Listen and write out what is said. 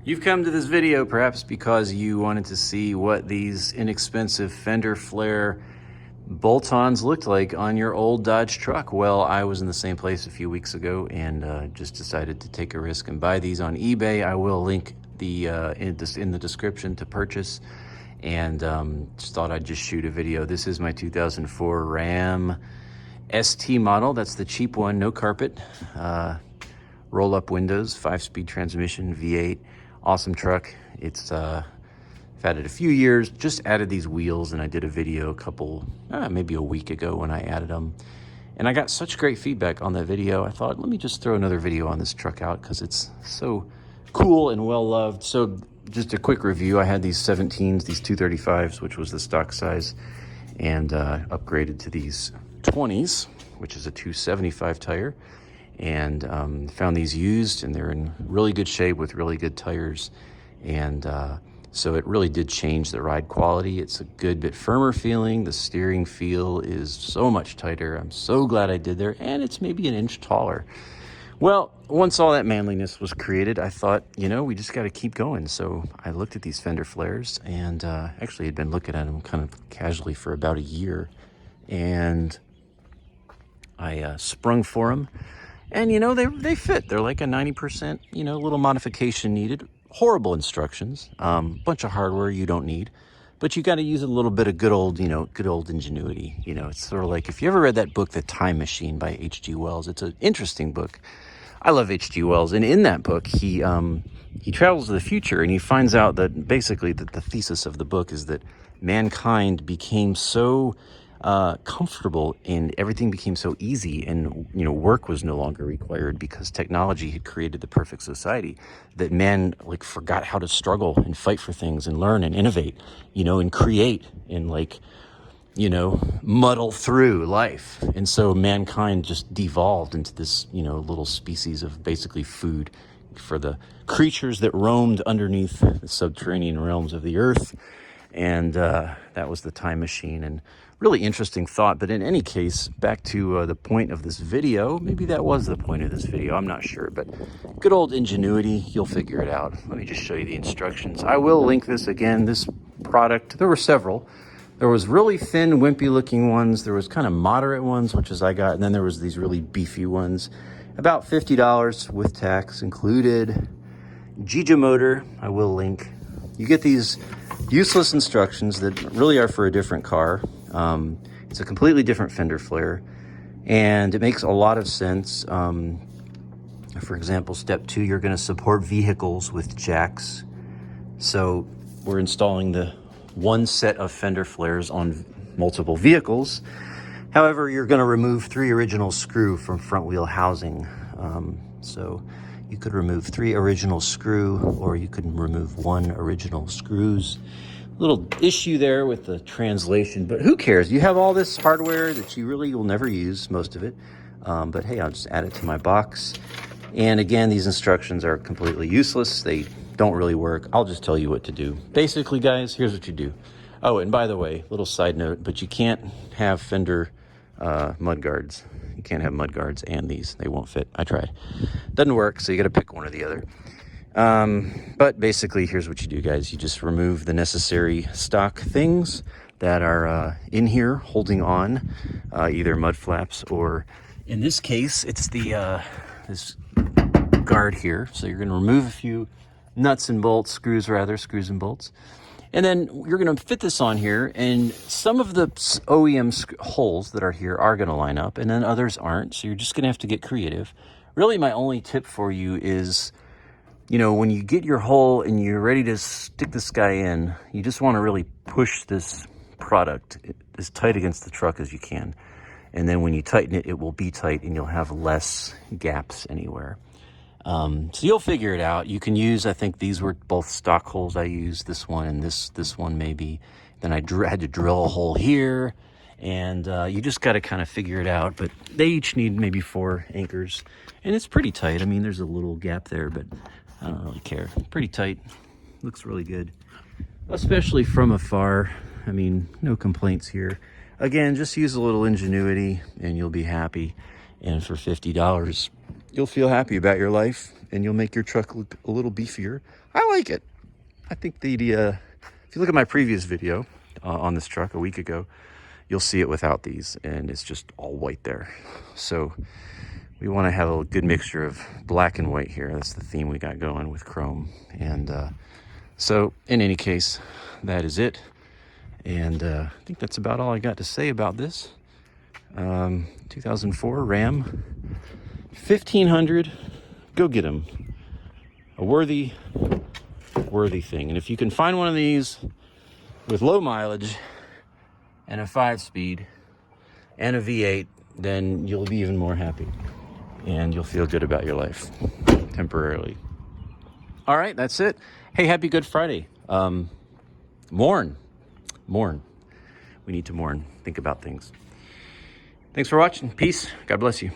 You've come to this video perhaps because you wanted to see what these inexpensive fender flare bolt-ons looked like on your old Dodge truck. Well, I was in the same place a few weeks ago and just decided to take a risk and buy these on eBay. I will link the in the description to purchase, and just thought I'd just shoot a video. This is my 2004 Ram ST model. That's the cheap one, no carpet, roll-up windows, 5-speed transmission, V8. Awesome truck. It's I've had it a few years, just added these wheels, and I did a video maybe a week ago when I added them. And I got such great feedback on that video, I thought, let me just throw another video on this truck out because it's so cool and well loved. So just a quick review. I had these 17s, these 235s, which was the stock size, and upgraded to these 20s, which is a 275 tire. And found these used, and they're in really good shape with really good tires. And so it really did change the ride quality. It's a good bit firmer feeling. The steering feel is so much tighter. I'm so glad I did there. And it's maybe an inch taller. Well, once all that manliness was created, I thought, we just got to keep going. So I looked at these fender flares, and actually had been looking at them kind of casually for about a year. And I sprung for them. And, they fit. They're like a 90%, little modification needed. Horrible instructions. Bunch of hardware you don't need. But you got to use a little bit of good old ingenuity. It's sort of like, if you ever read that book, The Time Machine by H.G. Wells, it's an interesting book. I love H.G. Wells. And in that book, he travels to the future, and he finds out that basically that the thesis of the book is that mankind became so comfortable and everything became so easy, and work was no longer required because technology had created the perfect society, that man forgot how to struggle and fight for things and learn and innovate, and create and muddle through life. And so mankind just devolved into this little species of basically food for the creatures that roamed underneath the subterranean realms of the earth. And that was the Time Machine. And really interesting thought. But in any case, back to the point of this video. Maybe that was the point of this video, I'm not sure. But good old Ingenuity, you'll figure it out. Let me just show you the instructions. I will link this again. This product, there were several. There was really thin, wimpy looking ones. There was kind of moderate ones, which is I got. And then there was these really beefy ones. About $50 with tax included. Gija motor, I will link. You get these useless instructions that really are for a different car. It's a completely different fender flare, and it makes a lot of sense. For example, step 2, you're going to support vehicles with jacks. So we're installing the one set of fender flares on multiple vehicles. However, you're going to remove 3 original screw from front wheel housing. So you could remove 3 original screw, or you could remove 1 original screws. Little issue there with the translation, but who cares? You have all this hardware that you really will never use, most of it. But hey, I'll just add it to my box. And again, these instructions are completely useless. They don't really work. I'll just tell you what to do. Basically, guys, here's what you do. Oh, and by the way, little side note, but you can't have fender mud guards. You can't have mud guards and these. They won't fit. I tried. Doesn't work, so you got to pick one or the other. But basically, here's what you do, guys. You just remove the necessary stock things that are in here holding on, either mud flaps, or in this case, it's the this guard here. So you're going to remove a few nuts and bolts, screws and bolts. And then you're going to fit this on here, and some of the OEM holes that are here are going to line up, and then others aren't. So you're just going to have to get creative. Really, my only tip for you is, when you get your hole and you're ready to stick this guy in, you just want to really push this product as tight against the truck as you can. And then when you tighten it, it will be tight, and you'll have less gaps anywhere. So you'll figure it out. You can use, I think these were both stock holes I used, this one and this one maybe. Then I had to drill a hole here, and you just got to kind of figure it out. But they each need maybe 4 anchors, and it's pretty tight. I mean, there's a little gap there, but I don't really care. Pretty tight. Looks really good, especially from afar. I mean, no complaints here. Again, just use a little ingenuity and you'll be happy. And for $50, you'll feel happy about your life and you'll make your truck look a little beefier. I like it. I think if you look at my previous video on this truck a week ago, you'll see it without these, and it's just all white there. So we want to have a good mixture of black and white here. That's the theme we got going with chrome. And so in any case, that is it. And I think that's about all I got to say about this. 2004 Ram 1500. Go get them. A worthy thing. And if you can find one of these with low mileage and a 5-speed and a V8, then you'll be even more happy and you'll feel good about your life temporarily. All right, that's it. Hey, happy Good Friday. Mourn. We need to mourn. Think about things. Thanks for watching. Peace. God bless you.